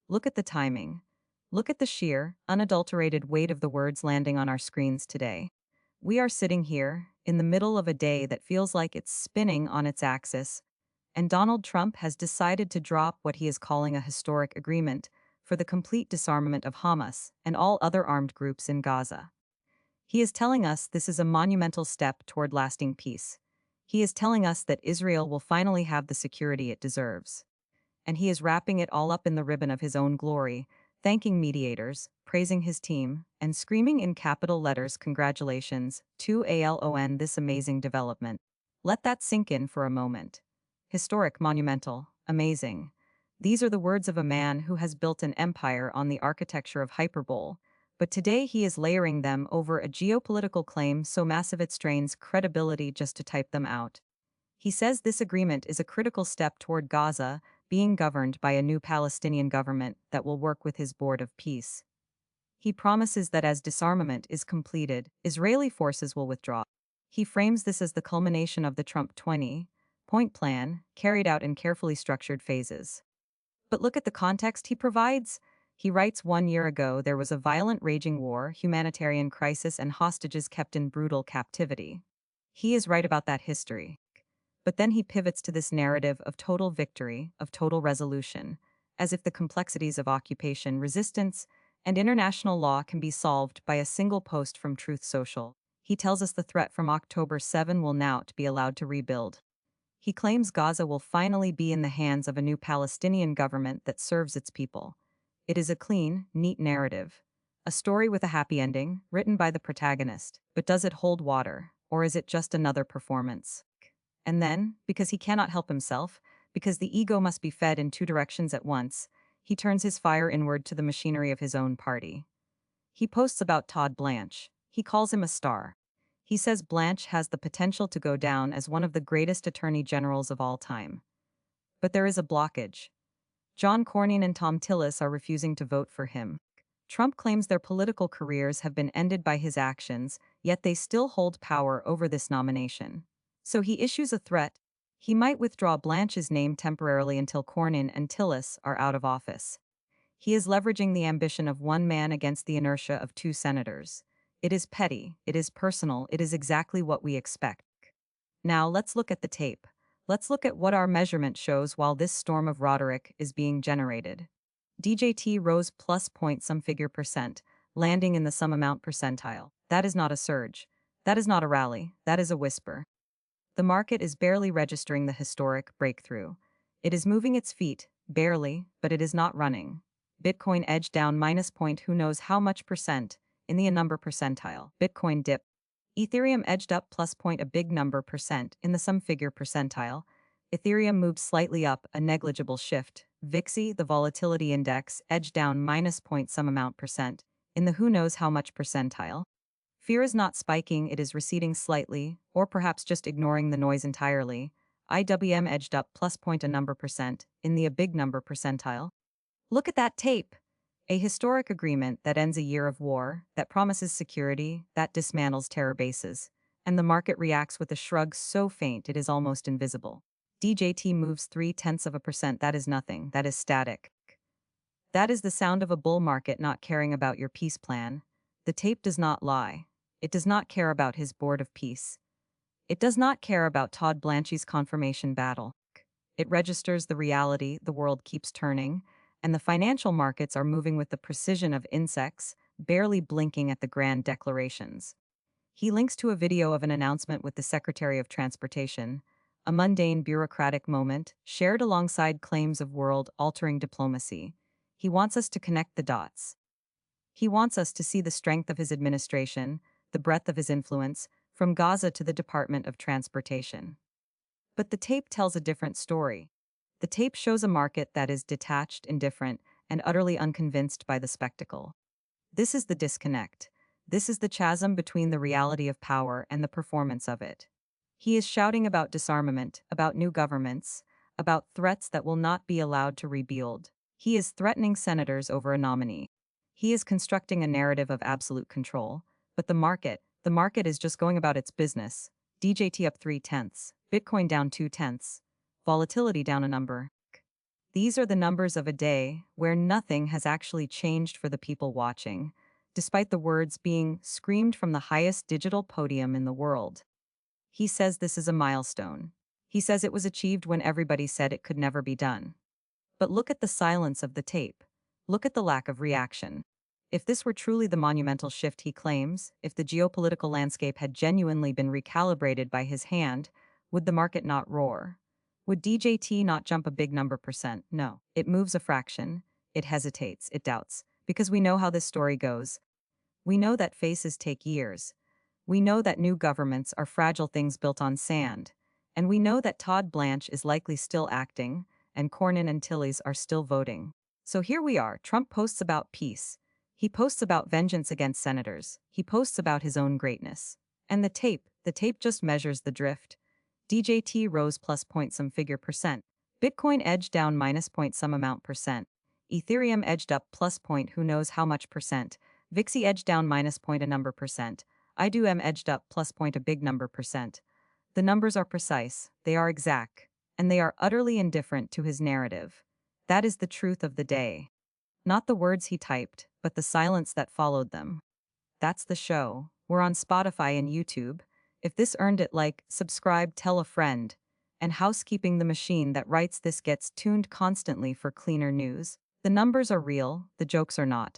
Look at the timing. Look at the sheer, unadulterated weight of the words landing on our screens today. We are sitting here, in the middle of a day that feels like it's spinning on its axis, and Donald Trump has decided to drop what he is calling a historic agreement for the complete disarmament of Hamas and all other armed groups in Gaza. He is telling us this is a monumental step toward lasting peace. He is telling us that Israel will finally have the security it deserves. And he is wrapping it all up in the ribbon of his own glory, thanking mediators, praising his team, and screaming in capital letters congratulations to ALON this amazing development. Let that sink in for a moment. Historic, monumental, amazing. These are the words of a man who has built an empire on the architecture of hyperbole, but today he is layering them over a geopolitical claim so massive it strains credibility just to type them out. He says this agreement is a critical step toward Gaza being governed by a new Palestinian government that will work with his board of peace. He promises that as disarmament is completed, Israeli forces will withdraw. He frames this as the culmination of the Trump 20-point plan, carried out in carefully structured phases. But look at the context he provides. He writes 1 year ago there was a violent raging war, humanitarian crisis, and hostages kept in brutal captivity. He is right about that history. But then he pivots to this narrative of total victory, of total resolution, as if the complexities of occupation, resistance, and international law can be solved by a single post from Truth Social. He tells us the threat from October 7 will now be allowed to rebuild. He claims Gaza will finally be in the hands of a new Palestinian government that serves its people. It is a clean, neat narrative. A story with a happy ending, written by the protagonist. But does it hold water, or is it just another performance? And then, because he cannot help himself, because the ego must be fed in two directions at once, he turns his fire inward to the machinery of his own party. He posts about Todd Blanche. He calls him a star. He says Blanche has the potential to go down as one of the greatest attorney generals of all time. But there is a blockage. John Cornyn and Tom Tillis are refusing to vote for him. Trump claims their political careers have been ended by his actions, yet they still hold power over this nomination. So he issues a threat. He might withdraw Blanche's name temporarily until Cornyn and Tillis are out of office. He is leveraging the ambition of one man against the inertia of two senators. It is petty, it is personal, it is exactly what we expect. Now let's look at the tape. Let's look at what our measurement shows while this storm of rhetoric is being generated. DJT rose plus point some figure percent, landing in the some amount percentile. That is not a surge. That is not a rally. That is a whisper. The market is barely registering the historic breakthrough. It is moving its feet, barely, but it is not running. Bitcoin edged down minus point who knows how much percent, in the a number percentile. Bitcoin dip. Ethereum edged up plus point a big number percent, in the some figure percentile. Ethereum moved slightly up, a negligible shift. VIXI, the volatility index, edged down minus point some amount percent, in the who knows how much percentile. Fear is not spiking, it is receding slightly, or perhaps just ignoring the noise entirely. IWM edged up plus point a number percent, in the a big number percentile. Look at that tape! A historic agreement that ends a year of war, that promises security, that dismantles terror bases. And the market reacts with a shrug so faint it is almost invisible. DJT moves 0.3%, that is nothing, that is static. That is the sound of a bull market not caring about your peace plan. The tape does not lie. It does not care about his board of peace. It does not care about Todd Blanche's confirmation battle. It registers the reality the world keeps turning, and the financial markets are moving with the precision of insects, barely blinking at the grand declarations. He links to a video of an announcement with the Secretary of Transportation, a mundane bureaucratic moment shared alongside claims of world-altering diplomacy. He wants us to connect the dots. He wants us to see the strength of his administration, the breadth of his influence, from Gaza to the Department of Transportation. But the tape tells a different story. The tape shows a market that is detached, indifferent, and utterly unconvinced by the spectacle. This is the disconnect. This is the chasm between the reality of power and the performance of it. He is shouting about disarmament, about new governments, about threats that will not be allowed to rebuild. He is threatening senators over a nominee. He is constructing a narrative of absolute control, but the market is just going about its business. DJT up 0.3, Bitcoin down 0.2, volatility down a number. These are the numbers of a day where nothing has actually changed for the people watching, despite the words being screamed from the highest digital podium in the world. He says this is a milestone. He says it was achieved when everybody said it could never be done. But look at the silence of the tape. Look at the lack of reaction. If this were truly the monumental shift he claims, if the geopolitical landscape had genuinely been recalibrated by his hand, would the market not roar? Would DJT not jump a big number percent? No. It moves a fraction. It hesitates. It doubts. Because we know how this story goes. We know that phases take years. We know that new governments are fragile things built on sand. And we know that Todd Blanche is likely still acting, and Cornyn and Tillis are still voting. So here we are. Trump posts about peace. He posts about vengeance against senators. He posts about his own greatness. And the tape just measures the drift. DJT rose plus point some figure percent. Bitcoin edged down minus point some amount percent. Ethereum edged up plus point who knows how much percent. VIXI edged down minus point a number percent. IDUM edged up plus point a big number percent. The numbers are precise, they are exact, and they are utterly indifferent to his narrative. That is the truth of the day. Not the words he typed, but the silence that followed them. That's the show. We're on Spotify and YouTube. If this earned it, like, subscribe, tell a friend. And housekeeping, the machine that writes this gets tuned constantly for cleaner news. The numbers are real, the jokes are not.